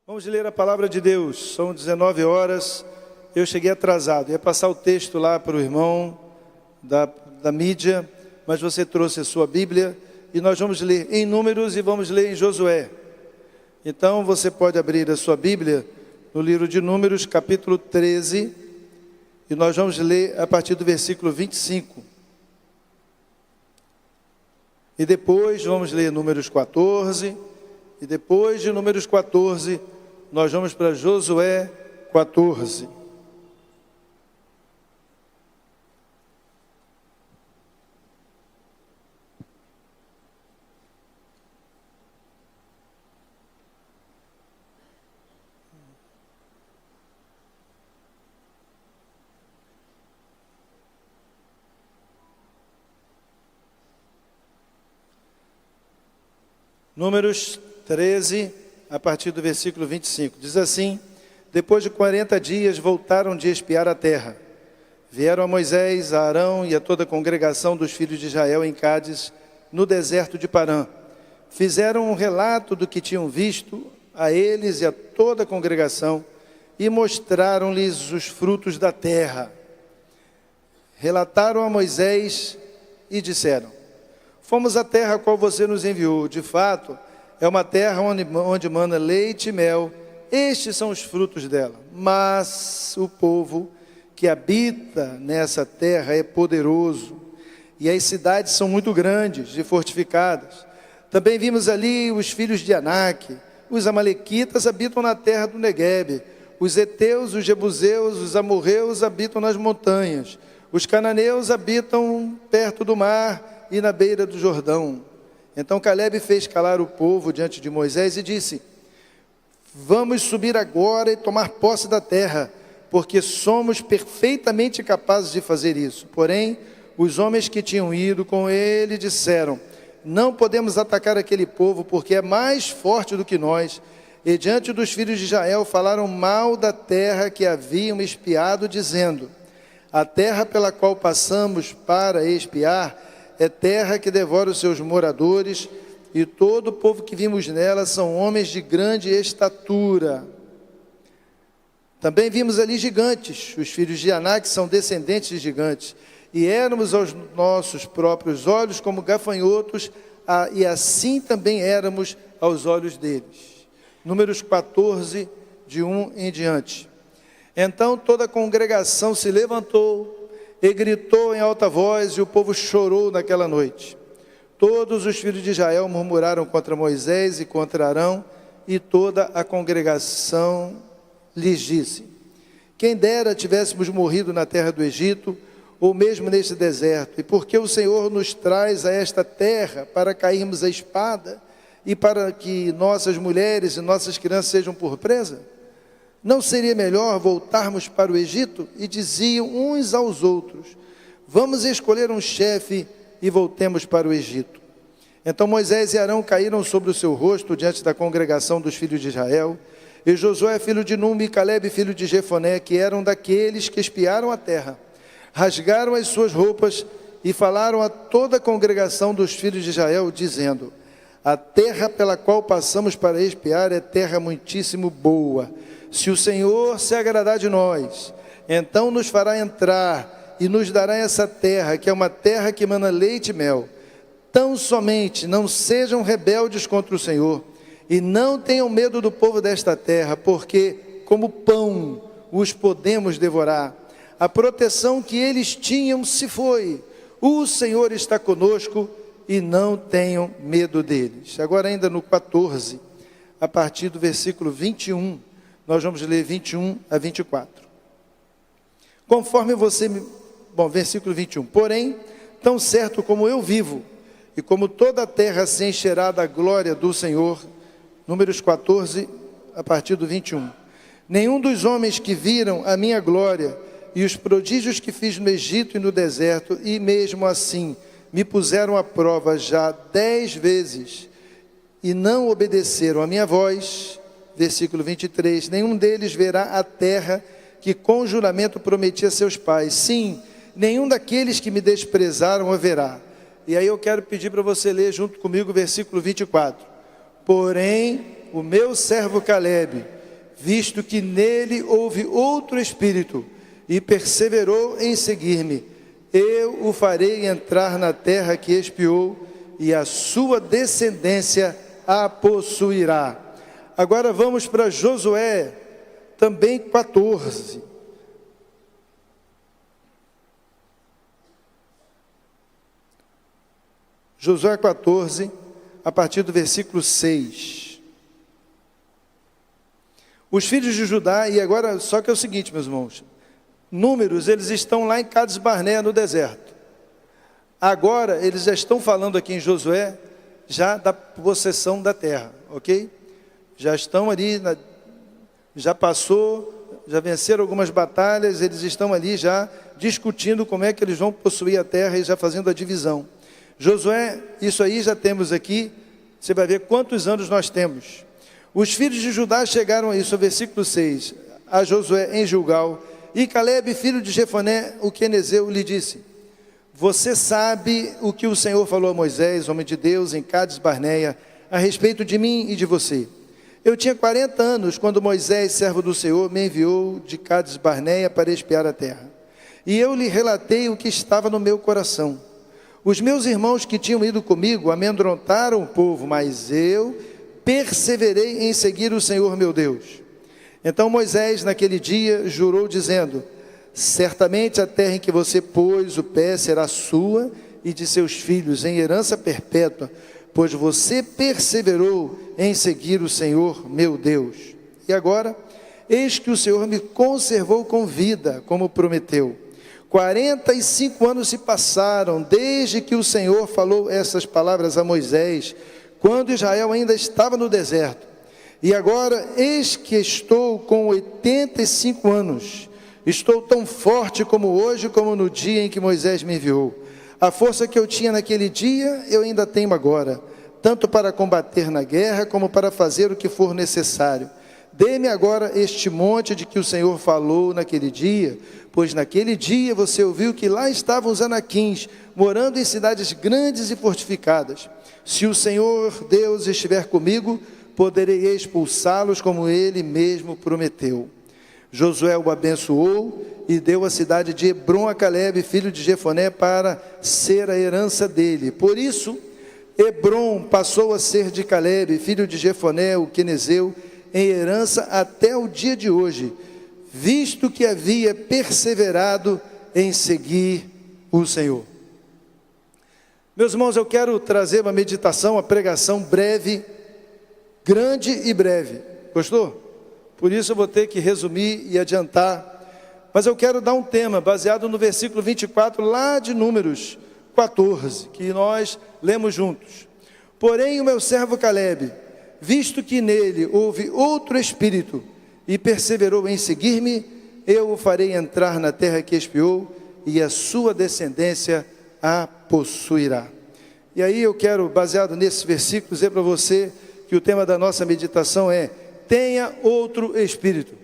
Vamos ler a palavra de Deus. São 19 horas. Eu cheguei atrasado. Ia passar o texto lá para o irmão da mídia, mas você trouxe a sua Bíblia e nós vamos ler em Números e vamos ler em Josué. Então você pode abrir a sua Bíblia no livro de Números, capítulo 13, e nós vamos ler a partir do versículo 25. E depois vamos ler Números 14, e depois de Números 14, nós vamos para Josué 14. Números 13, a partir do versículo 25, diz assim: depois de 40 dias voltaram de espiar a terra. Vieram a Moisés, a Arão e a toda a congregação dos filhos de Israel em Cádiz, no deserto de Parã. Fizeram um relato do que tinham visto a eles e a toda a congregação e mostraram-lhes os frutos da terra. Relataram a Moisés e disseram: fomos à terra a qual você nos enviou. De fato, é uma terra onde mana leite e mel. Estes são os frutos dela. Mas o povo que habita nessa terra é poderoso, e as cidades são muito grandes e fortificadas. Também vimos ali os filhos de Anak. Os amalequitas habitam na terra do Neguebe. Os heteus, os jebuseus, os amorreus habitam nas montanhas. Os cananeus habitam perto do mar e na beira do Jordão. Então Calebe fez calar o povo diante de Moisés e disse: vamos subir agora e tomar posse da terra, porque somos perfeitamente capazes de fazer isso. Porém, os homens que tinham ido com ele disseram: não podemos atacar aquele povo, porque é mais forte do que nós. E diante dos filhos de Israel falaram mal da terra que haviam espiado, dizendo: a terra pela qual passamos para espiar é terra que devora os seus moradores, e todo o povo que vimos nela são homens de grande estatura. Também vimos ali gigantes. Os filhos de Anak são descendentes de gigantes, e éramos aos nossos próprios olhos como gafanhotos, e assim também éramos aos olhos deles. Números 14, de 1 em diante. Então toda a congregação se levantou e gritou em alta voz, e o povo chorou naquela noite. Todos os filhos de Israel murmuraram contra Moisés e contra Arão, e toda a congregação lhes disse: quem dera tivéssemos morrido na terra do Egito, ou mesmo neste deserto. E porque o Senhor nos traz a esta terra para cairmos a espada, e para que nossas mulheres e nossas crianças sejam por presa? Não seria melhor voltarmos para o Egito? E diziam uns aos outros: vamos escolher um chefe e voltemos para o Egito. Então Moisés e Arão caíram sobre o seu rosto diante da congregação dos filhos de Israel. E Josué, filho de Num, e Calebe, filho de Jefoné, que eram daqueles que espiaram a terra, rasgaram as suas roupas e falaram a toda a congregação dos filhos de Israel, dizendo: a terra pela qual passamos para espiar é terra muitíssimo boa. Se o Senhor se agradar de nós, então nos fará entrar e nos dará essa terra, que é uma terra que mana leite e mel. Tão somente não sejam rebeldes contra o Senhor, e não tenham medo do povo desta terra, porque como pão os podemos devorar. A proteção que eles tinham se foi. O Senhor está conosco, e não tenham medo deles. Agora ainda no 14, a partir do versículo 21, nós vamos ler 21 a 24. Conforme você versículo 21. Porém, tão certo como eu vivo, e como toda a terra se encherá da glória do Senhor. Números 14, a partir do 21. Nenhum dos homens que viram a minha glória e os prodígios que fiz no Egito e no deserto, e mesmo assim me puseram à prova já 10 vezes, e não obedeceram a minha voz. Versículo 23, nenhum deles verá a terra que com juramento prometi a seus pais. Sim, nenhum daqueles que me desprezaram a verá. E aí eu quero pedir para você ler junto comigo o versículo 24. Porém, o meu servo Calebe visto que nele houve outro espírito, e perseverou em seguir-me. Eu o farei entrar na terra que espiou, e a sua descendência a possuirá. Agora vamos para Josué, também 14. Josué 14, a partir do versículo 6. Os filhos de Judá, e agora, só que é o seguinte, meus irmãos, Números, eles estão lá em Cades Barnea, no deserto. Agora, eles já estão falando aqui em Josué, já da possessão da terra, ok? Já estão ali, já passou, já venceram algumas batalhas, eles estão ali já discutindo como é que eles vão possuir a terra e já fazendo a divisão. Josué, isso aí já temos aqui, você vai ver quantos anos nós temos. Os filhos de Judá chegaram a isso, versículo 6, a Josué em Gilgal, e Calebe, filho de Jefoné, o quenezeu, lhe disse: você sabe o que o Senhor falou a Moisés, homem de Deus, em Cades Barnea, a respeito de mim e de você. Eu tinha 40 anos quando Moisés, servo do Senhor, me enviou de Cades Barnea para espiar a terra. E eu lhe relatei o que estava no meu coração. Os meus irmãos que tinham ido comigo amedrontaram o povo, mas eu perseverei em seguir o Senhor meu Deus. Então Moisés, naquele dia, jurou dizendo: certamente a terra em que você pôs o pé será sua e de seus filhos em herança perpétua, pois você perseverou em seguir o Senhor meu Deus. E agora, eis que o Senhor me conservou com vida, como prometeu. 45 anos se passaram desde que o Senhor falou essas palavras a Moisés, quando Israel ainda estava no deserto. E agora, eis que estou com 85 anos. Estou tão forte como hoje, como no dia em que Moisés me enviou. A força que eu tinha naquele dia, eu ainda tenho agora, tanto para combater na guerra, como para fazer o que for necessário. Dê-me agora este monte de que o Senhor falou naquele dia, pois naquele dia você ouviu que lá estavam os anaquins, morando em cidades grandes e fortificadas. Se o Senhor Deus estiver comigo, poderei expulsá-los como ele mesmo prometeu. Josué o abençoou e deu a cidade de Hebrom a Calebe, filho de Jefoné, para ser a herança dele. Por isso, Hebrom passou a ser de Calebe, filho de Jefoné, o quenezeu, em herança até o dia de hoje, visto que havia perseverado em seguir o Senhor. Meus irmãos, eu quero trazer uma meditação, uma pregação breve, grande e breve. Gostou? Por isso eu vou ter que resumir e adiantar. Mas eu quero dar um tema baseado no versículo 24, lá de Números 14, que nós lemos juntos. Porém o meu servo Calebe, visto que nele houve outro espírito, e perseverou em seguir-me, eu o farei entrar na terra que espiou, e a sua descendência a possuirá. E aí eu quero, baseado nesses versículos, dizer para você que o tema da nossa meditação é: tenha outro espírito.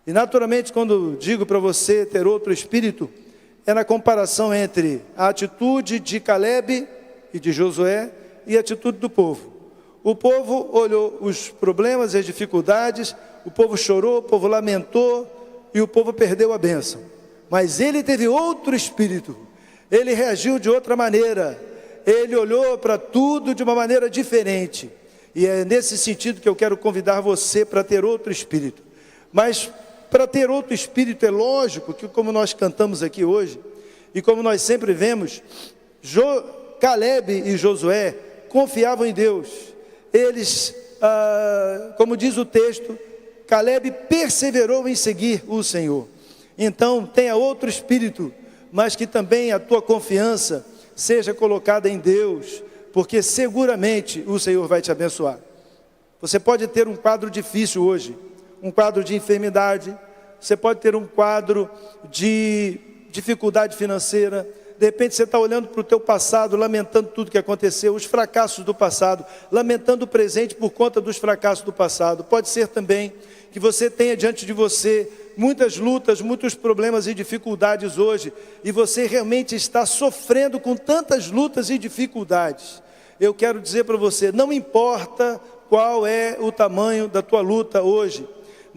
E naturalmente, quando digo para você ter outro espírito, é na comparação entre a atitude de Calebe e de Josué e a atitude do povo. O povo olhou os problemas e as dificuldades, o povo chorou, o povo lamentou e o povo perdeu a bênção. Mas ele teve outro espírito, ele reagiu de outra maneira, ele olhou para tudo de uma maneira diferente. E é nesse sentido que eu quero convidar você para ter outro espírito. Mas para ter outro espírito é lógico que, como nós cantamos aqui hoje, e como nós sempre vemos, Calebe e Josué confiavam em Deus. Eles, como diz o texto, Calebe perseverou em seguir o Senhor. Então tenha outro espírito, mas que também a tua confiança seja colocada em Deus, porque seguramente o Senhor vai te abençoar. Você pode ter um quadro difícil hoje, um quadro de enfermidade, você pode ter um quadro de dificuldade financeira. De repente você está olhando para o teu passado, lamentando tudo que aconteceu, os fracassos do passado, lamentando o presente por conta dos fracassos do passado. Pode ser também que você tenha diante de você muitas lutas, muitos problemas e dificuldades hoje, e você realmente está sofrendo com tantas lutas e dificuldades. Eu quero dizer para você, não importa qual é o tamanho da tua luta hoje,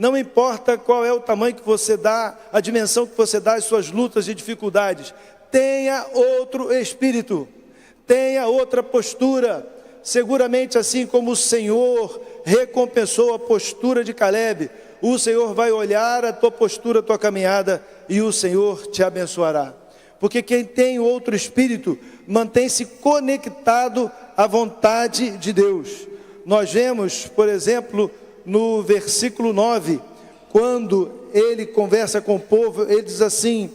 não importa qual é o tamanho que você dá, a dimensão que você dá às suas lutas e dificuldades, tenha outro espírito, tenha outra postura. Seguramente, assim como o Senhor recompensou a postura de Caleb, o Senhor vai olhar a tua postura, a tua caminhada, e o Senhor te abençoará. Porque quem tem outro espírito, mantém-se conectado à vontade de Deus. Nós vemos, por exemplo, no versículo 9, quando ele conversa com o povo, ele diz assim: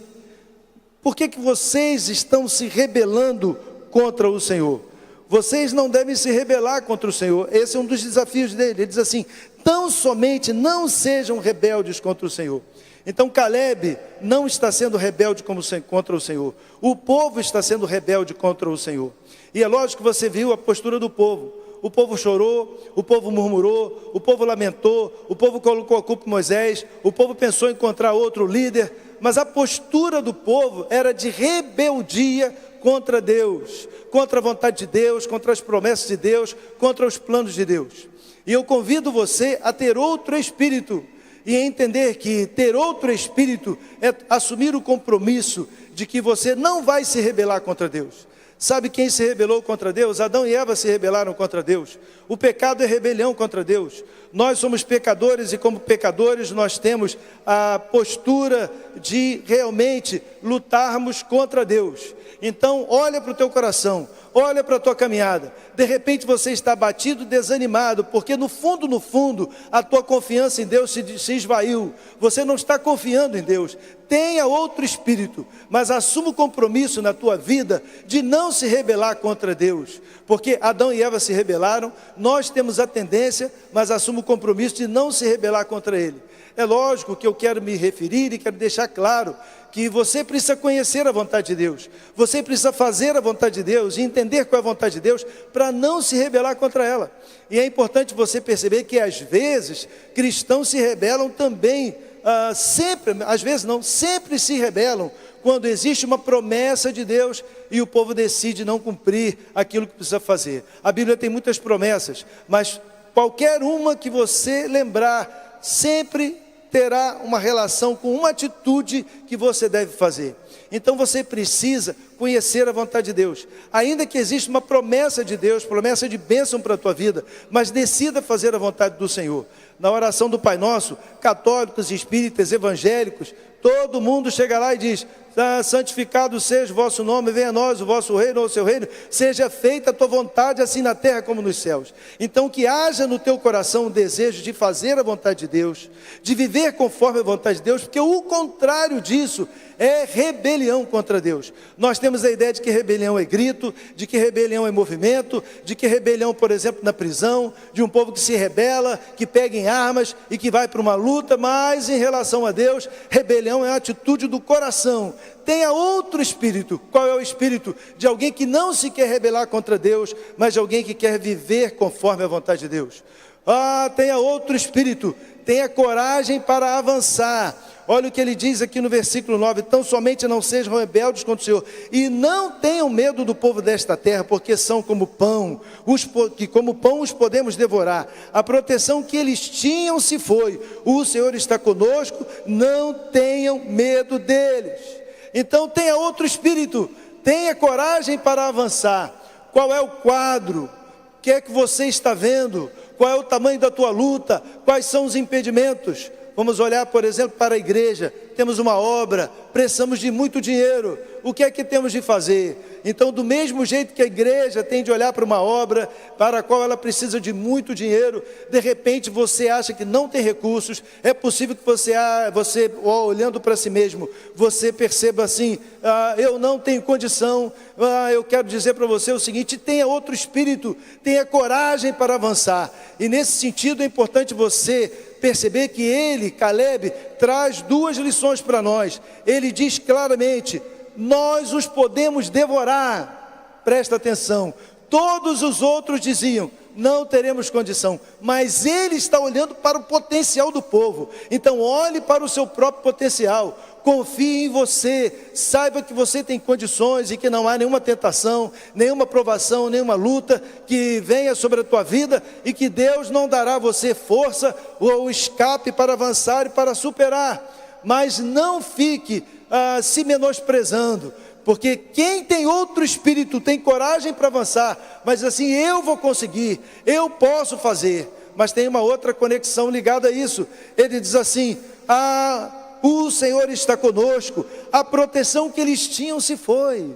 por que vocês estão se rebelando contra o Senhor? Vocês não devem se rebelar contra o Senhor. Esse é um dos desafios dele. Ele diz assim: tão somente não sejam rebeldes contra o Senhor. Então Caleb não está sendo rebelde contra o Senhor. O povo está sendo rebelde contra o Senhor. E é lógico que você viu a postura do povo. O povo chorou, o povo murmurou, o povo lamentou, o povo colocou a culpa em Moisés, o povo pensou em encontrar outro líder, mas a postura do povo era de rebeldia contra Deus, contra a vontade de Deus, contra as promessas de Deus, contra os planos de Deus. E eu convido você a ter outro espírito, e entender que ter outro espírito é assumir o compromisso de que você não vai se rebelar contra Deus. Sabe quem se rebelou contra Deus? Adão e Eva se rebelaram contra Deus. O pecado é rebelião contra Deus. Nós somos pecadores e como pecadores nós temos a postura de realmente lutarmos contra Deus. Então olha para o teu coração, olha para a tua caminhada. De repente você está abatido, desanimado, porque no fundo, a tua confiança em Deus se esvaiu. Você não está confiando em Deus. Tenha outro espírito, mas assuma o compromisso na tua vida de não se rebelar contra Deus. Porque Adão e Eva se rebelaram, nós temos a tendência, mas assuma o compromisso de não se rebelar contra Ele. É lógico que eu quero me referir e quero deixar claro que você precisa conhecer a vontade de Deus. Você precisa fazer a vontade de Deus e entender qual é a vontade de Deus para não se rebelar contra ela. E é importante você perceber que às vezes cristãos se rebelam também, sempre se rebelam quando existe uma promessa de Deus e o povo decide não cumprir aquilo que precisa fazer. A Bíblia tem muitas promessas, mas qualquer uma que você lembrar, sempre terá uma relação com uma atitude que você deve fazer. Então você precisa conhecer a vontade de Deus. Ainda que exista uma promessa de Deus, promessa de bênção para a tua vida, mas decida fazer a vontade do Senhor. Na oração do Pai Nosso, católicos, espíritas, evangélicos, todo mundo chega lá e diz: santificado seja o vosso nome, venha a nós o vosso reino ou o seu reino, seja feita a tua vontade assim na terra como nos céus. Então que haja no teu coração o desejo de fazer a vontade de Deus, de viver conforme a vontade de Deus, porque o contrário disso é rebelião contra Deus. Nós temos a ideia de que rebelião é grito, de que rebelião é movimento, de que rebelião, por exemplo, na prisão, de um povo que se rebela, que pega em armas e que vai para uma luta, mas em relação a Deus, rebelião é a atitude do coração. Tenha outro espírito. Qual é o espírito? De alguém que não se quer rebelar contra Deus, mas de alguém que quer viver conforme a vontade de Deus. Tenha outro espírito. Tenha coragem para avançar. Olha o que ele diz aqui no versículo 9: tão somente não sejam rebeldes contra o Senhor, e não tenham medo do povo desta terra, porque são como pão, que como pão os podemos devorar. A proteção que eles tinham se foi, o Senhor está conosco, não tenham medo deles. Então tenha outro espírito, tenha coragem para avançar. Qual é o quadro? O que é que você está vendo? Qual é o tamanho da tua luta? Quais são os impedimentos? Vamos olhar, por exemplo, para a igreja. Temos uma obra, precisamos de muito dinheiro. O que é que temos de fazer? Então, do mesmo jeito que a igreja tem de olhar para uma obra para a qual ela precisa de muito dinheiro, de repente você acha que não tem recursos. É possível que você olhando para si mesmo, você perceba assim: eu não tenho condição. Eu quero dizer para você o seguinte: tenha outro espírito, tenha coragem para avançar. E nesse sentido é importante você perceber que ele, Caleb, traz duas lições para nós. Ele diz claramente: nós os podemos devorar. Presta atenção. Todos os outros diziam: não teremos condição. Mas Ele está olhando para o potencial do povo. Então olhe para o seu próprio potencial. Confie em você, saiba que você tem condições e que não há nenhuma tentação, nenhuma provação, nenhuma luta que venha sobre a tua vida e que Deus não dará a você força ou escape para avançar e para superar. Mas não fique se menosprezando, porque quem tem outro espírito tem coragem para avançar, mas assim, eu vou conseguir, eu posso fazer. Mas tem uma outra conexão ligada a isso. Ele diz assim: o Senhor está conosco, a proteção que eles tinham se foi.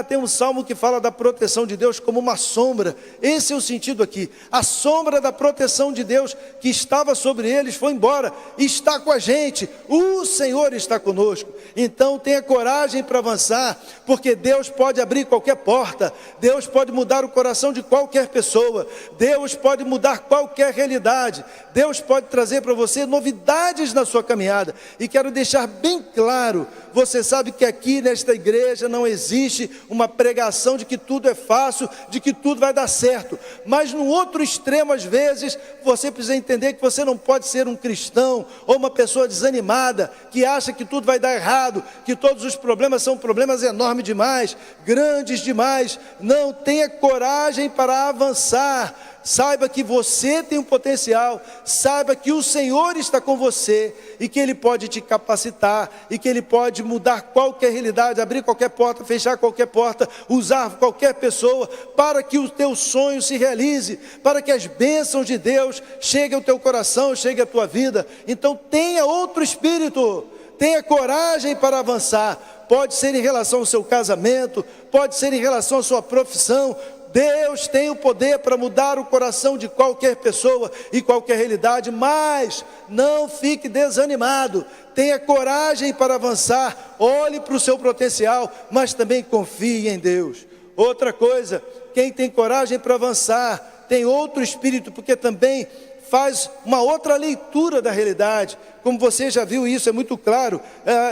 Tem um salmo que fala da proteção de Deus como uma sombra. Esse é o sentido aqui. A sombra da proteção de Deus que estava sobre eles foi embora, está com a gente. O Senhor está conosco. Então tenha coragem para avançar, porque Deus pode abrir qualquer porta, Deus pode mudar o coração de qualquer pessoa, Deus pode mudar qualquer realidade, Deus pode trazer para você novidades na sua caminhada. E quero deixar bem claro, você sabe que aqui nesta igreja não existe uma pregação de que tudo é fácil, de que tudo vai dar certo. Mas no outro extremo, às vezes, você precisa entender que você não pode ser um cristão ou uma pessoa desanimada, que acha que tudo vai dar errado, que todos os problemas são problemas enormes demais, grandes demais. Não, tenha coragem para avançar. Saiba que você tem um potencial, saiba que o Senhor está com você e que Ele pode te capacitar e que Ele pode mudar qualquer realidade, abrir qualquer porta, fechar qualquer porta, usar qualquer pessoa para que o teu sonho se realize, para que as bênçãos de Deus cheguem ao teu coração, cheguem à tua vida. Então tenha outro espírito, tenha coragem para avançar. Pode ser em relação ao seu casamento, pode ser em relação à sua profissão. Deus tem o poder para mudar o coração de qualquer pessoa e qualquer realidade, mas não fique desanimado, tenha coragem para avançar, olhe para o seu potencial, mas também confie em Deus. Outra coisa, quem tem coragem para avançar, tem outro espírito, porque também faz uma outra leitura da realidade. Como você já viu isso, é muito claro,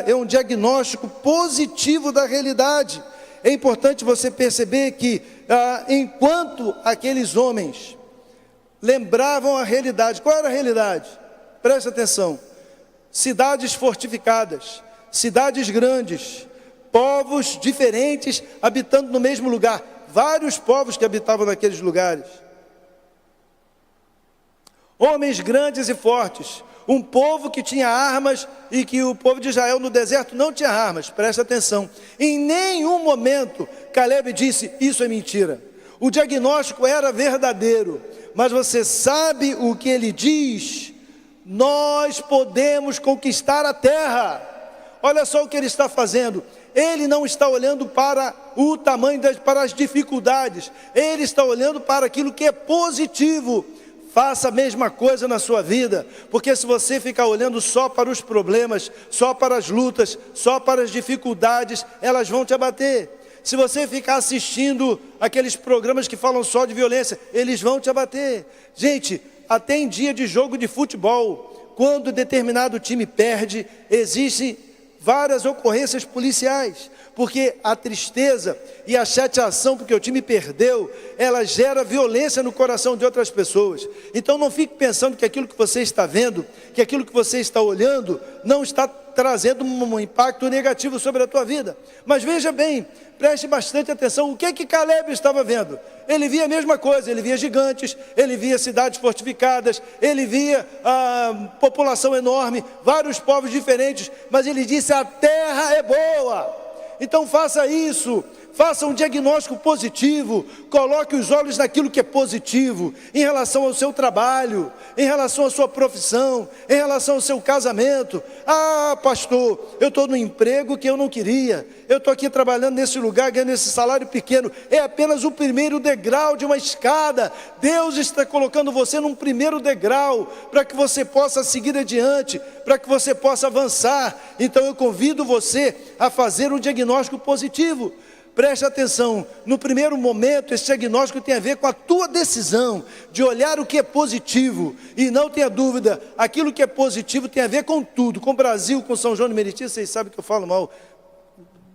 é um diagnóstico positivo da realidade. É importante você perceber que, enquanto aqueles homens lembravam a realidade, qual era a realidade? Preste atenção: cidades fortificadas, cidades grandes, povos diferentes habitando no mesmo lugar, vários povos que habitavam naqueles lugares, homens grandes e fortes, um povo que tinha armas e que o povo de Israel no deserto não tinha armas. Presta atenção, em nenhum momento Caleb disse: isso é mentira. O diagnóstico era verdadeiro, mas você sabe o que ele diz? Nós podemos conquistar a terra. Olha só o que ele está fazendo. Ele não está olhando para o tamanho, para as dificuldades, ele está olhando para aquilo que é positivo. Faça a mesma coisa na sua vida, porque se você ficar olhando só para os problemas, só para as lutas, só para as dificuldades, elas vão te abater. Se você ficar assistindo aqueles programas que falam só de violência, eles vão te abater. Gente, até em dia de jogo de futebol, quando determinado time perde, existem várias ocorrências policiais, porque a tristeza e a chateação porque o time perdeu, ela gera violência no coração de outras pessoas. Então não fique pensando que aquilo que você está vendo, que aquilo que você está olhando, não está trazendo um impacto negativo sobre a tua vida. Mas veja bem, preste bastante atenção, o que Caleb estava vendo? Ele via a mesma coisa, ele via gigantes, ele via cidades fortificadas, ele via população enorme, vários povos diferentes, mas ele disse: a terra é boa. Então faça isso, faça um diagnóstico positivo, coloque os olhos naquilo que é positivo, em relação ao seu trabalho, em relação à sua profissão, em relação ao seu casamento. Pastor, eu estou no emprego que eu não queria, eu estou aqui trabalhando nesse lugar, ganhando esse salário pequeno, é apenas o primeiro degrau de uma escada. Deus está colocando você num primeiro degrau, para que você possa seguir adiante, para que você possa avançar. Então eu convido você a fazer um diagnóstico positivo. Preste atenção, no primeiro momento esse diagnóstico tem a ver com a tua decisão de olhar o que é positivo, e não tenha dúvida, aquilo que é positivo tem a ver com tudo, com o Brasil, com São João de Meriti. Vocês sabem que eu falo mal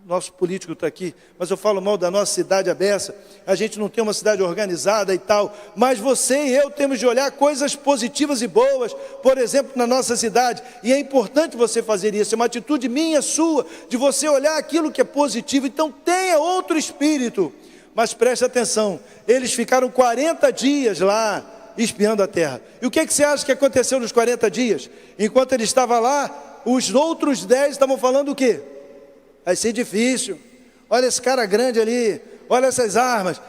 nosso político está aqui, mas eu falo mal da nossa cidade Abessa. A gente não tem uma cidade organizada e tal, mas você e eu temos de olhar coisas positivas e boas, por exemplo, na nossa cidade, e é importante você fazer isso, é uma atitude minha, sua, de você olhar aquilo que é positivo. Então tenha outro espírito, mas preste atenção, eles ficaram 40 dias lá, espiando a terra. E o que você acha que aconteceu nos 40 dias? Enquanto ele estava lá, os outros 10 estavam falando o quê? Vai ser difícil, olha esse cara grande ali, olha essas armas.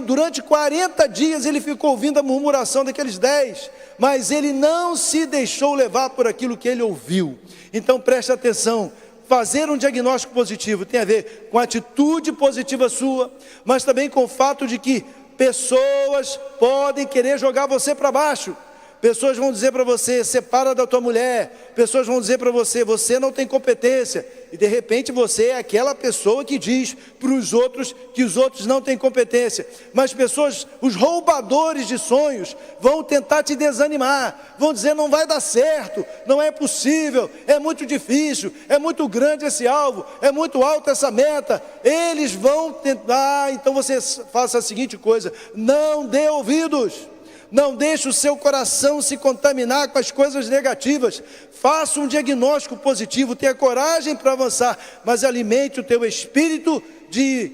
Durante 40 dias ele ficou ouvindo a murmuração daqueles 10, mas ele não se deixou levar por aquilo que ele ouviu. Então preste atenção, fazer um diagnóstico positivo tem a ver com a atitude positiva sua, mas também com o fato de que pessoas podem querer jogar você para baixo. Pessoas vão dizer para você, separa da tua mulher. Pessoas vão dizer para você, você não tem competência. E de repente você é aquela pessoa que diz para os outros que os outros não têm competência. Mas pessoas, os roubadores de sonhos, vão tentar te desanimar. Vão dizer, não vai dar certo, não é possível, é muito difícil, é muito grande esse alvo, é muito alta essa meta. Eles vão tentar, então você faça a seguinte coisa, não dê ouvidos. Não deixe o seu coração se contaminar com as coisas negativas. Faça um diagnóstico positivo, tenha coragem para avançar, mas alimente o teu espírito de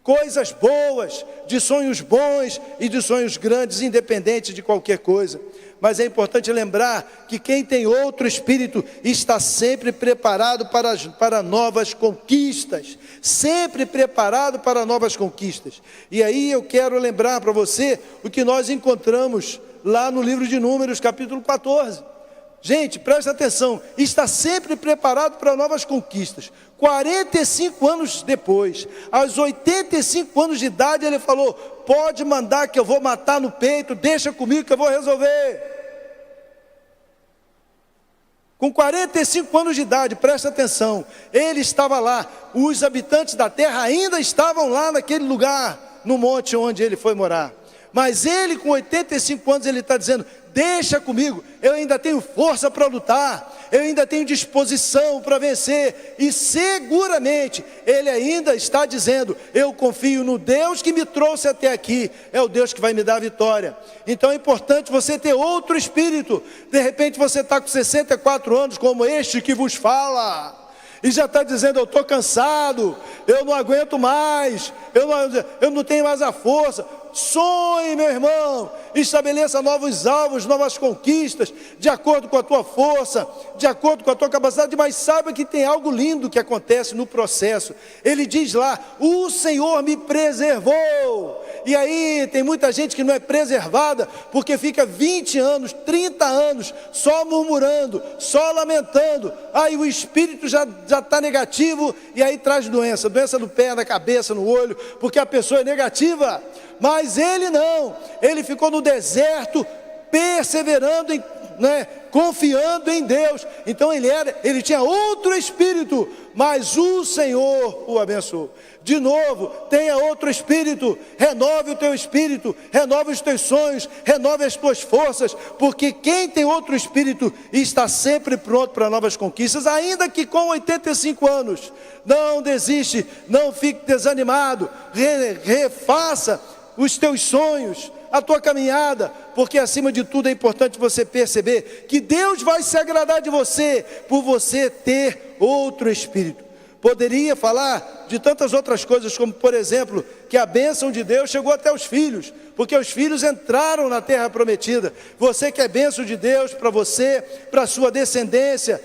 coisas boas, de sonhos bons e de sonhos grandes, independente de qualquer coisa. Mas é importante lembrar que quem tem outro espírito está sempre preparado para novas conquistas, sempre preparado para novas conquistas. E aí eu quero lembrar para você o que nós encontramos lá no livro de Números, capítulo 14. Gente, presta atenção, está sempre preparado para novas conquistas. 45 anos depois, aos 85 anos de idade, ele falou, pode mandar que eu vou matar no peito, deixa comigo que eu vou resolver. Com 45 anos de idade, presta atenção, ele estava lá, os habitantes da terra ainda estavam lá naquele lugar, no monte onde ele foi morar. Mas ele com 85 anos, ele está dizendo, deixa comigo, eu ainda tenho força para lutar, eu ainda tenho disposição para vencer, e seguramente ele ainda está dizendo, eu confio no Deus que me trouxe até aqui, é o Deus que vai me dar a vitória. Então é importante você ter outro espírito. De repente você está com 64 anos, como este que vos fala, e já está dizendo, eu estou cansado, eu não aguento mais, eu não tenho mais a força. Sonhe, meu irmão, estabeleça novos alvos, novas conquistas, de acordo com a tua força, de acordo com a tua capacidade, mas saiba que tem algo lindo que acontece no processo. Ele diz lá, o Senhor me preservou. E aí tem muita gente que não é preservada, porque fica 20 anos, 30 anos, só murmurando, só lamentando, aí o espírito já está negativo, e aí traz doença no pé, na cabeça, no olho, porque a pessoa é negativa. Mas ele não, ele ficou no deserto, perseverando, confiando em Deus. Então ele tinha outro espírito, mas o Senhor o abençoou. De novo, tenha outro espírito, renove o teu espírito, renove os teus sonhos, renove as tuas forças, porque quem tem outro espírito está sempre pronto para novas conquistas, ainda que com 85 anos. Não desiste, não fique desanimado, refaça os teus sonhos, a tua caminhada, porque acima de tudo é importante você perceber que Deus vai se agradar de você, por você ter outro espírito. Poderia falar de tantas outras coisas, como por exemplo, que a bênção de Deus chegou até os filhos, porque os filhos entraram na terra prometida. Você que é bênção de Deus para você, para a sua descendência,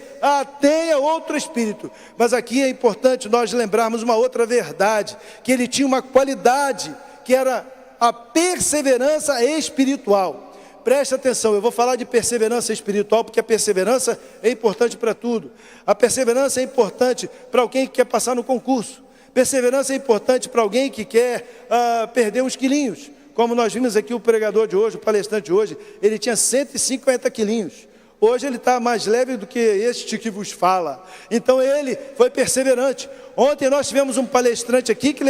tenha outro espírito. Mas aqui é importante nós lembrarmos uma outra verdade, que ele tinha uma qualidade, que era a perseverança espiritual. Preste atenção, eu vou falar de perseverança espiritual, porque a perseverança é importante para tudo. A perseverança é importante para alguém que quer passar no concurso. Perseverança é importante para alguém que quer perder uns quilinhos. Como nós vimos aqui o pregador de hoje, o palestrante de hoje, ele tinha 150 quilinhos. Hoje ele está mais leve do que este que vos fala. Então ele foi perseverante. Ontem nós tivemos um palestrante aqui que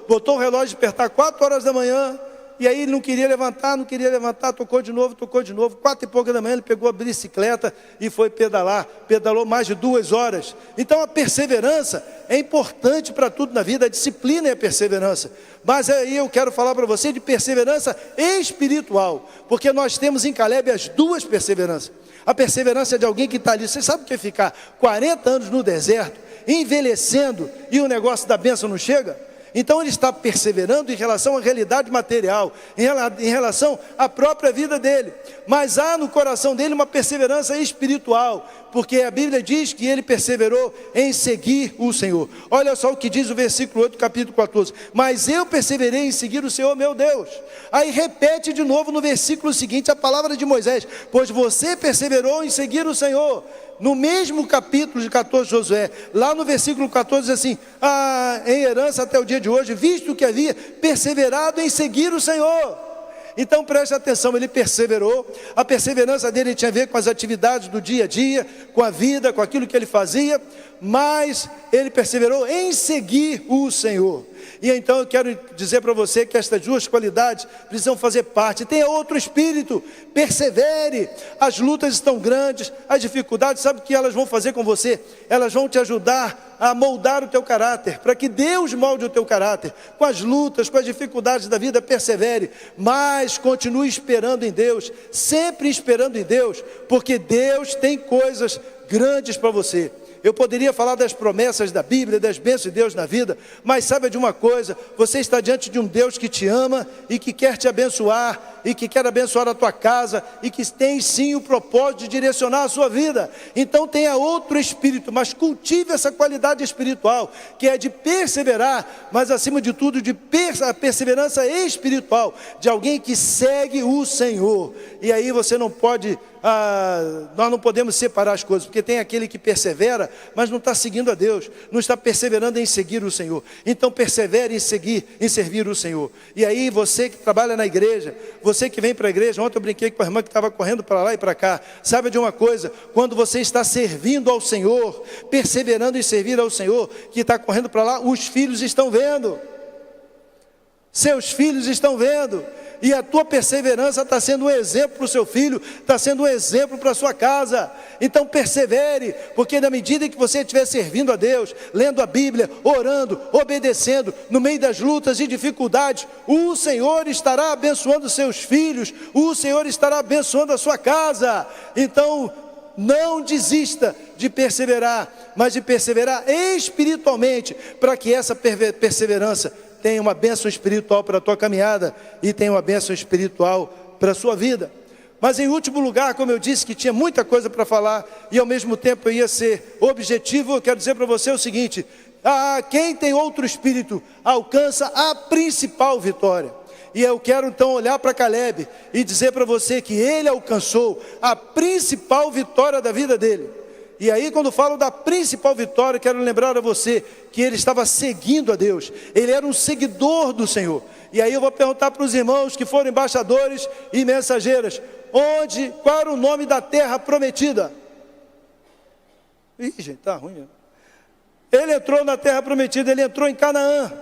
botou o relógio de despertar 4 horas da manhã, e aí ele não queria levantar, tocou de novo, 4h pouca da manhã ele pegou a bicicleta e foi pedalar, pedalou mais de 2 horas. Então a perseverança é importante para tudo na vida, a disciplina é a perseverança. Mas aí eu quero falar para você de perseverança espiritual, porque nós temos em Caleb as duas perseveranças. A perseverança de alguém que está ali, você sabe o que é ficar 40 anos no deserto, envelhecendo, e o negócio da bênção não chega? Então ele está perseverando em relação à realidade material, em relação à própria vida dele. Mas há no coração dele uma perseverança espiritual, porque a Bíblia diz que ele perseverou em seguir o Senhor. Olha só o que diz o versículo 8, capítulo 14. Mas eu perseverei em seguir o Senhor, meu Deus. Aí repete de novo no versículo seguinte a palavra de Moisés: pois você perseverou em seguir o Senhor. No mesmo capítulo de 14 de Josué, lá no versículo 14 diz assim: em herança até o dia de hoje, visto que havia perseverado em seguir o Senhor. Então preste atenção, ele perseverou. A perseverança dele tinha a ver com as atividades do dia a dia, com a vida, com aquilo que ele fazia, mas ele perseverou em seguir o Senhor. E então eu quero dizer para você que estas duas qualidades precisam fazer parte. Tenha outro espírito, persevere. As lutas estão grandes, as dificuldades, sabe o que elas vão fazer com você? Elas vão te ajudar a moldar o teu caráter, para que Deus molde o teu caráter. Com as lutas, com as dificuldades da vida, persevere, mas continue esperando em Deus, sempre esperando em Deus, porque Deus tem coisas grandes para você. Eu poderia falar das promessas da Bíblia, das bênçãos de Deus na vida, mas saiba de uma coisa: você está diante de um Deus que te ama e que quer te abençoar, e que quer abençoar a tua casa, e que tem sim o propósito de direcionar a sua vida. Então tenha outro espírito, mas cultive essa qualidade espiritual, que é de perseverar, mas acima de tudo a perseverança espiritual, de alguém que segue o Senhor. E aí você não pode, nós não podemos separar as coisas, porque tem aquele que persevera, mas não está seguindo a Deus, não está perseverando em seguir o Senhor. Então persevere em servir o Senhor. E aí você que trabalha na igreja, você que vem para a igreja, ontem eu brinquei com a irmã que estava correndo para lá e para cá, saiba de uma coisa: quando você está servindo ao Senhor, perseverando em servir ao Senhor, que está correndo para lá, os filhos estão vendo, seus filhos estão vendo, e a tua perseverança está sendo um exemplo para o seu filho, está sendo um exemplo para a sua casa. Então persevere, porque na medida em que você estiver servindo a Deus, lendo a Bíblia, orando, obedecendo, no meio das lutas e dificuldades, o Senhor estará abençoando os seus filhos, o Senhor estará abençoando a sua casa. Então não desista de perseverar, mas de perseverar espiritualmente, para que essa perseverança tenha uma bênção espiritual para a tua caminhada e tenha uma bênção espiritual para a sua vida. Mas em último lugar, como eu disse que tinha muita coisa para falar e ao mesmo tempo eu ia ser objetivo, eu quero dizer para você o seguinte: quem tem outro espírito alcança a principal vitória. E eu quero então olhar para Caleb e dizer para você que ele alcançou a principal vitória da vida dele. E aí, quando falo da principal vitória, quero lembrar a você que ele estava seguindo a Deus, ele era um seguidor do Senhor. E aí eu vou perguntar para os irmãos que foram embaixadores e mensageiras: qual era o nome da terra prometida? Ih, gente, tá ruim. Ele entrou na terra prometida, ele entrou em Canaã.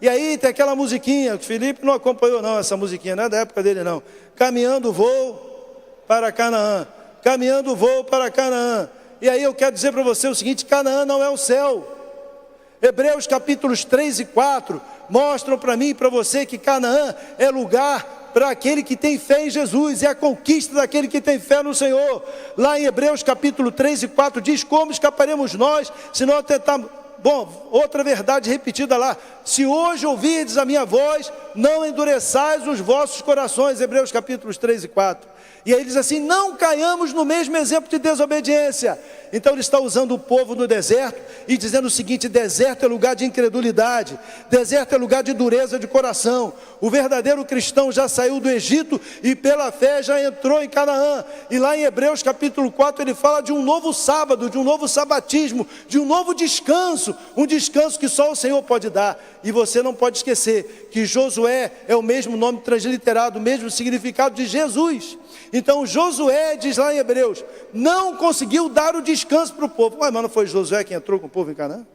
E aí tem aquela musiquinha, que Felipe não acompanhou não, essa musiquinha, não é da época dele não. Caminhando vou para Canaã, caminhando vou para Canaã. E aí eu quero dizer para você o seguinte: Canaã não é o céu. Hebreus capítulos 3 e 4 mostram para mim e para você que Canaã é lugar para aquele que tem fé em Jesus, é a conquista daquele que tem fé no Senhor. Lá em Hebreus capítulo 3 e 4 diz: como escaparemos nós se não tentarmos... Bom, outra verdade repetida lá: se hoje ouvirdes a minha voz, não endureçais os vossos corações. Hebreus capítulos 3 e 4. E aí ele diz assim: não caiamos no mesmo exemplo de desobediência. Então ele está usando o povo no deserto e dizendo o seguinte: deserto é lugar de incredulidade, deserto é lugar de dureza de coração. O verdadeiro cristão já saiu do Egito e pela fé já entrou em Canaã. E lá em Hebreus capítulo 4 ele fala de um novo sábado, de um novo sabatismo, de um novo descanso, um descanso que só o Senhor pode dar. E você não pode esquecer que Josué é o mesmo nome transliterado, o mesmo significado de Jesus. Então Josué, diz lá em Hebreus, não conseguiu dar o descanso para o povo. Mas não foi Josué que entrou com o povo em Canaã?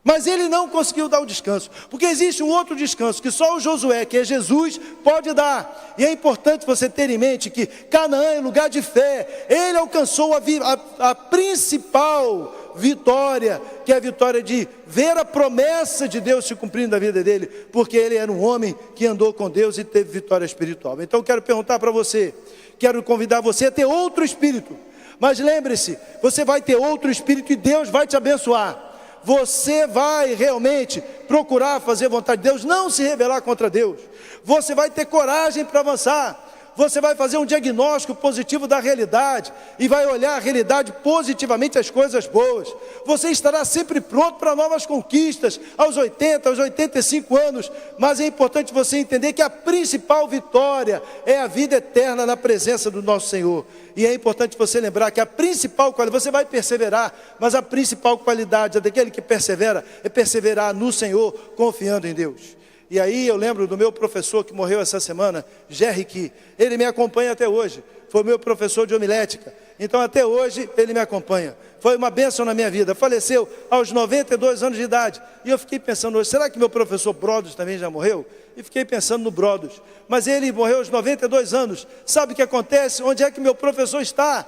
Mas ele não conseguiu dar o descanso, porque existe um outro descanso que só o Josué, que é Jesus, pode dar. E é importante você ter em mente que Canaã é lugar de fé. Ele alcançou a principal vitória, que é a vitória de ver a promessa de Deus se cumprindo na vida dele, porque ele era um homem que andou com Deus e teve vitória espiritual. Então eu quero perguntar para você, quero convidar você a ter outro espírito. Mas lembre-se, você vai ter outro espírito e Deus vai te abençoar. Você vai realmente procurar fazer a vontade de Deus, não se rebelar contra Deus. Você vai ter coragem para avançar. Você vai fazer um diagnóstico positivo da realidade e vai olhar a realidade positivamente, as coisas boas. Você estará sempre pronto para novas conquistas, aos 80, aos 85 anos. Mas é importante você entender que a principal vitória é a vida eterna na presença do nosso Senhor. E é importante você lembrar que a principal qualidade, você vai perseverar, mas a principal qualidade daquele que persevera é perseverar no Senhor, confiando em Deus. E aí eu lembro do meu professor que morreu essa semana, Jerry, ele me acompanha até hoje, foi meu professor de homilética, então até hoje ele me acompanha, foi uma bênção na minha vida, faleceu aos 92 anos de idade, e eu fiquei pensando hoje, será que meu professor Brodos também já morreu? E fiquei pensando no Brodos, mas ele morreu aos 92 anos, sabe o que acontece? Onde é que meu professor está?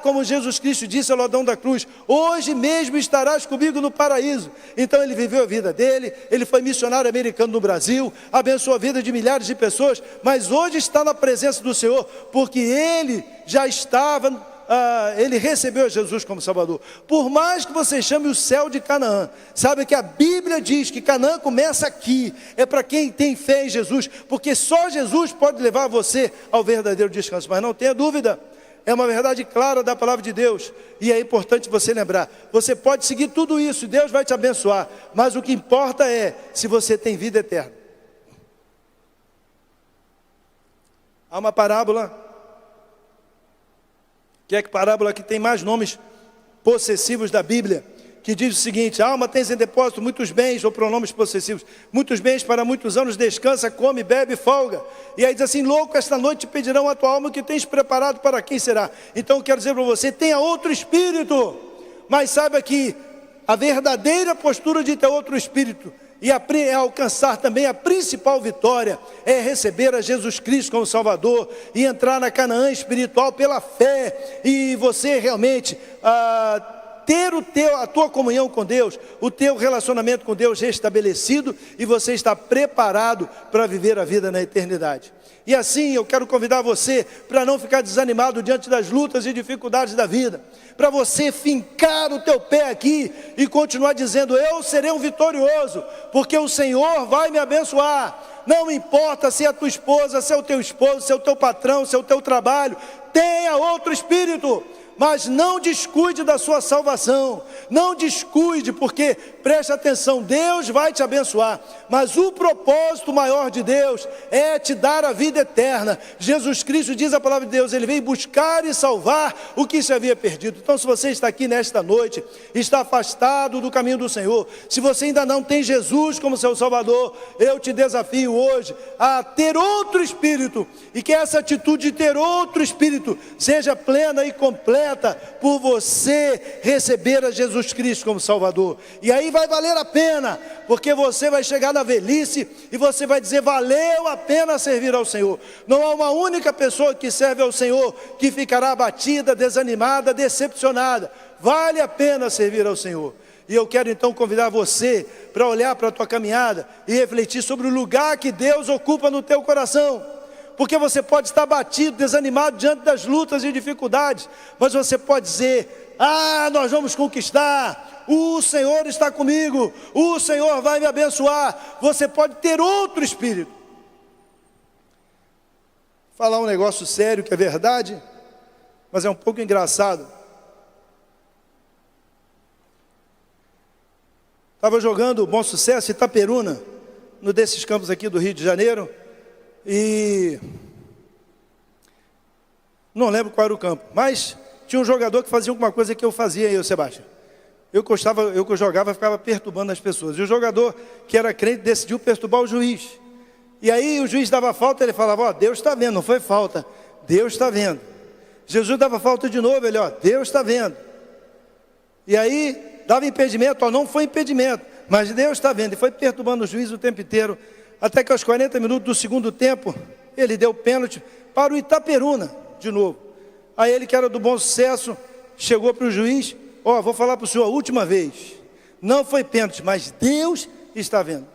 Como Jesus Cristo disse ao ladrão da cruz, hoje mesmo estarás comigo no paraíso. Então ele viveu a vida dele, ele foi missionário americano no Brasil, abençoou a vida de milhares de pessoas, mas hoje está na presença do Senhor, porque ele já estava, ele recebeu Jesus como Salvador. Por mais que você chame o céu de Canaã, sabe que a Bíblia diz que Canaã começa aqui, é para quem tem fé em Jesus, porque só Jesus pode levar você ao verdadeiro descanso, mas não tenha dúvida, é uma verdade clara da palavra de Deus, e é importante você lembrar, você pode seguir tudo isso, Deus vai te abençoar, mas o que importa é, se você tem vida eterna. Há uma parábola, que é a parábola que tem mais nomes possessivos da Bíblia, que diz o seguinte: a alma tens em depósito muitos bens, ou pronomes possessivos, muitos bens para muitos anos, descansa, come, bebe, folga. E aí diz assim: louco, esta noite te pedirão a tua alma, que tens preparado para quem será. Então eu quero dizer para você, tenha outro espírito, mas saiba que a verdadeira postura de ter outro espírito e alcançar também a principal vitória é receber a Jesus Cristo como Salvador e entrar na Canaã espiritual pela fé, e você realmente ter a tua comunhão com Deus, o teu relacionamento com Deus restabelecido, e você está preparado para viver a vida na eternidade. E assim eu quero convidar você para não ficar desanimado diante das lutas e dificuldades da vida, para você fincar o teu pé aqui e continuar dizendo: eu serei um vitorioso, porque o Senhor vai me abençoar. Não importa se é a tua esposa, se é o teu esposo, se é o teu patrão, se é o teu trabalho, tenha outro espírito, mas não descuide da sua salvação, não descuide, porque, preste atenção, Deus vai te abençoar, mas o propósito maior de Deus é te dar a vida eterna. Jesus Cristo, diz a palavra de Deus, ele veio buscar e salvar o que se havia perdido. Então, se você está aqui nesta noite, está afastado do caminho do Senhor, se você ainda não tem Jesus como seu Salvador, eu te desafio hoje a ter outro espírito, e que essa atitude de ter outro espírito seja plena e completa por você receber a Jesus Cristo como Salvador. E aí vai valer a pena, porque você vai chegar na velhice e você vai dizer: valeu a pena servir ao Senhor. Não há uma única pessoa que serve ao Senhor que ficará abatida, desanimada, decepcionada. Vale a pena servir ao Senhor. E eu quero então convidar você para olhar para a tua caminhada e refletir sobre o lugar que Deus ocupa no teu coração. Porque você pode estar abatido, desanimado diante das lutas e dificuldades, mas você pode dizer: nós vamos conquistar, o Senhor está comigo, o Senhor vai me abençoar. Você pode ter outro espírito. Falar um negócio sério que é verdade, mas é um pouco engraçado. Estava jogando Bom Sucesso, Itaperuna, no desses campos aqui do Rio de Janeiro, e não lembro qual era o campo, mas tinha um jogador que fazia alguma coisa que eu fazia, eu, Sebastião. Eu que jogava, ficava perturbando as pessoas. E o jogador que era crente decidiu perturbar o juiz. E aí o juiz dava falta, ele falava: Deus está vendo, não foi falta, Deus está vendo. Jesus dava falta de novo, ele: Deus está vendo. E aí dava impedimento, não foi impedimento. Mas Deus está vendo, e foi perturbando o juiz o tempo inteiro, até que aos 40 minutos do segundo tempo, ele deu pênalti para o Itaperuna, de novo. Aí ele, que era do Bom Sucesso, chegou para o juiz: ó, vou falar para o senhor a última vez, não foi pênalti, mas Deus está vendo.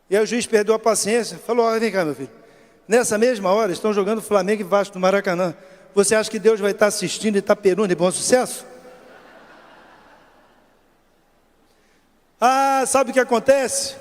E aí o juiz perdeu a paciência, falou: ó, vem cá, meu filho, nessa mesma hora estão jogando Flamengo e Vasco do Maracanã, você acha que Deus vai estar assistindo Itaperuna de Bom Sucesso? Ah, sabe o que acontece?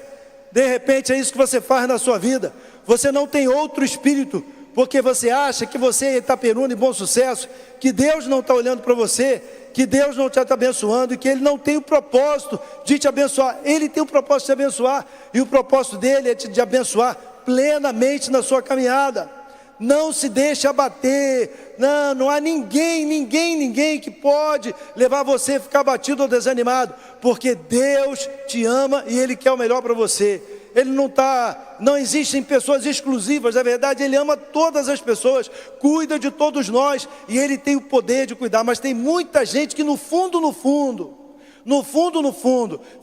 De repente é isso que você faz na sua vida, você não tem outro espírito, porque você acha que você é Itaperuna e Bom Sucesso, que Deus não está olhando para você, que Deus não está te abençoando, e que Ele não tem o propósito de te abençoar. Ele tem o propósito de te abençoar, e o propósito dele é te abençoar plenamente na sua caminhada. Não se deixe abater, não há ninguém que pode levar você a ficar abatido ou desanimado, porque Deus te ama e Ele quer o melhor para você. Ele não existem pessoas exclusivas, na verdade Ele ama todas as pessoas, cuida de todos nós, e Ele tem o poder de cuidar, mas tem muita gente que no fundo,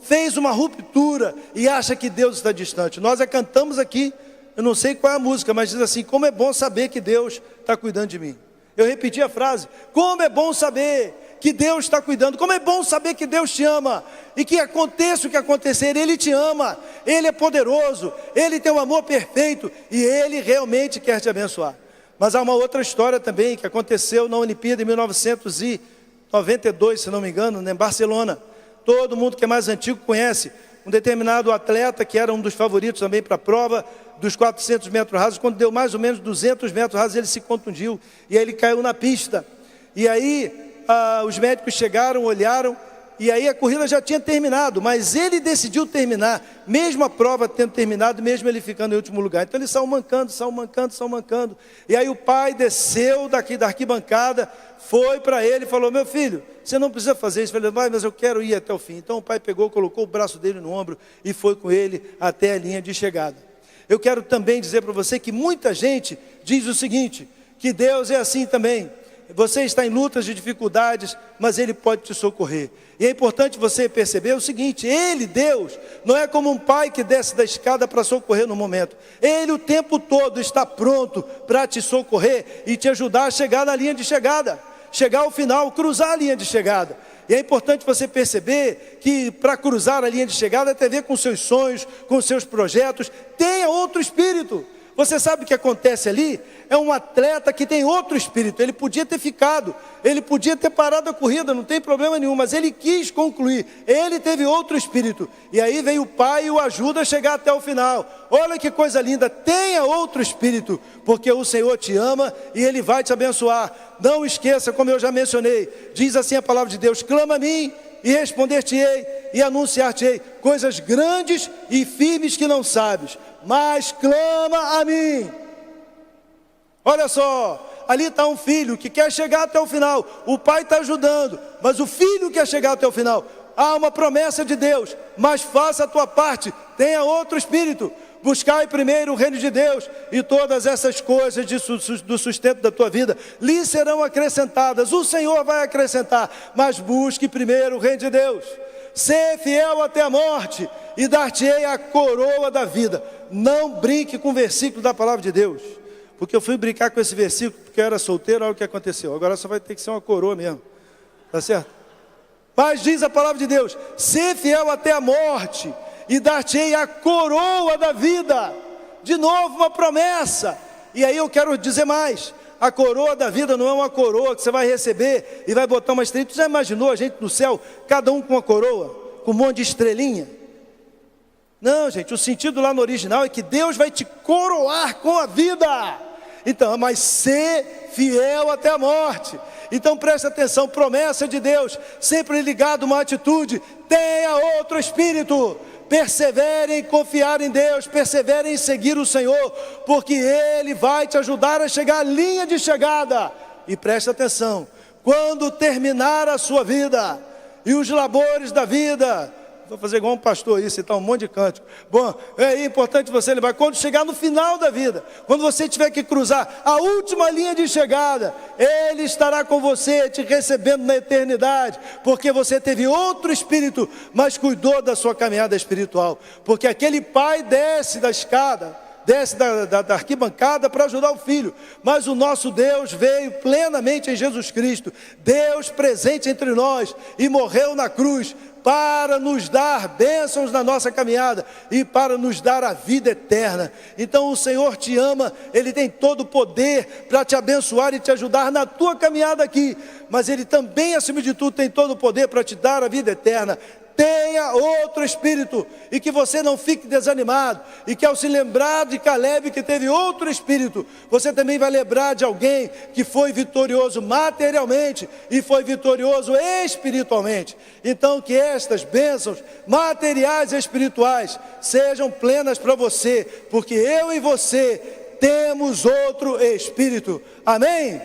fez uma ruptura e acha que Deus está distante. Nós a cantamos aqui, eu não sei qual é a música, mas diz assim: como é bom saber que Deus está cuidando de mim. Eu repeti a frase: como é bom saber que Deus está cuidando, como é bom saber que Deus te ama, e que aconteça o que acontecer, Ele te ama, Ele é poderoso, Ele tem um amor perfeito, e Ele realmente quer te abençoar. Mas há uma outra história também, que aconteceu na Olimpíada em 1992, se não me engano, em Barcelona. Todo mundo que é mais antigo conhece um determinado atleta, que era um dos favoritos também para a prova dos 400 metros rasos. Quando deu mais ou menos 200 metros rasos, ele se contundiu, e aí ele caiu na pista. E aí os médicos chegaram, olharam, e aí a corrida já tinha terminado, mas ele decidiu terminar, mesmo a prova tendo terminado, mesmo ele ficando em último lugar. Então ele saiu mancando, e aí o pai desceu da arquibancada, foi para ele e falou: meu filho, você não precisa fazer isso. Ele falou: mas eu quero ir até o fim. Então o pai pegou, colocou o braço dele no ombro e foi com ele até a linha de chegada. Eu quero também dizer para você que muita gente diz o seguinte, que Deus é assim também: você está em lutas de dificuldades, mas Ele pode te socorrer. E é importante você perceber o seguinte: Ele, Deus, não é como um pai que desce da escada para socorrer no momento. Ele o tempo todo está pronto para te socorrer e te ajudar a chegar na linha de chegada, chegar ao final, cruzar a linha de chegada. E é importante você perceber que para cruzar a linha de chegada tem a ver com seus sonhos, com seus projetos. Tenha outro espírito. Você sabe o que acontece ali? É um atleta que tem outro espírito. Ele podia ter ficado, ele podia ter parado a corrida, não tem problema nenhum, mas ele quis concluir. Ele teve outro espírito, e aí veio o pai e o ajuda a chegar até o final. Olha que coisa linda. Tenha outro espírito, porque o Senhor te ama e Ele vai te abençoar. Não esqueça, como eu já mencionei, diz assim a palavra de Deus: clama a mim e responder-te-ei e anunciar-te-ei coisas grandes e firmes que não sabes, mas clama a mim. Olha só, ali está um filho que quer chegar até o final, o pai está ajudando, mas o filho quer chegar até o final. Há uma promessa de Deus, mas faça a tua parte, tenha outro espírito. Buscai primeiro o reino de Deus, e todas essas coisas do sustento da tua vida lhe serão acrescentadas. O Senhor vai acrescentar, mas busque primeiro o reino de Deus. Sê fiel até a morte, e dar-te-ei a coroa da vida. Não brinque com o versículo da palavra de Deus, porque eu fui brincar com esse versículo porque eu era solteiro. Olha o que aconteceu. Agora só vai ter que ser uma coroa mesmo, tá certo? Mas diz a palavra de Deus: sê fiel até a morte, e dar-te-ei a coroa da vida. De novo uma promessa. E aí eu quero dizer mais: a coroa da vida não é uma coroa que você vai receber e vai botar uma estrelinha. Tu já imaginou a gente no céu, cada um com uma coroa, com um monte de estrelinha? Não, gente, o sentido lá no original é que Deus vai te coroar com a vida. Então, mas ser fiel até a morte. Então preste atenção, promessa de Deus, sempre ligado a uma atitude: tenha outro espírito. Persevere em confiar em Deus, persevere em seguir o Senhor, porque Ele vai te ajudar a chegar à linha de chegada. E preste atenção: quando terminar a sua vida e os labores da vida Vou fazer igual um pastor aí, citar um monte de cântico. Bom, é importante você lembrar, quando chegar no final da vida, quando você tiver que cruzar a última linha de chegada, Ele estará com você, te recebendo na eternidade, porque você teve outro espírito, mas cuidou da sua caminhada espiritual. Porque aquele pai desce da escada, desce da arquibancada para ajudar o filho, mas o nosso Deus veio plenamente em Jesus Cristo, Deus presente entre nós, e morreu na cruz, para nos dar bênçãos na nossa caminhada, e para nos dar a vida eterna. Então o Senhor te ama, Ele tem todo o poder para te abençoar e te ajudar na tua caminhada aqui, mas Ele também, acima de tudo, tem todo o poder para te dar a vida eterna. Tenha outro espírito, e que você não fique desanimado, e que ao se lembrar de Caleb, que teve outro espírito, você também vai lembrar de alguém que foi vitorioso materialmente e foi vitorioso espiritualmente. Então que estas bênçãos materiais e espirituais sejam plenas para você, porque eu e você temos outro espírito. Amém?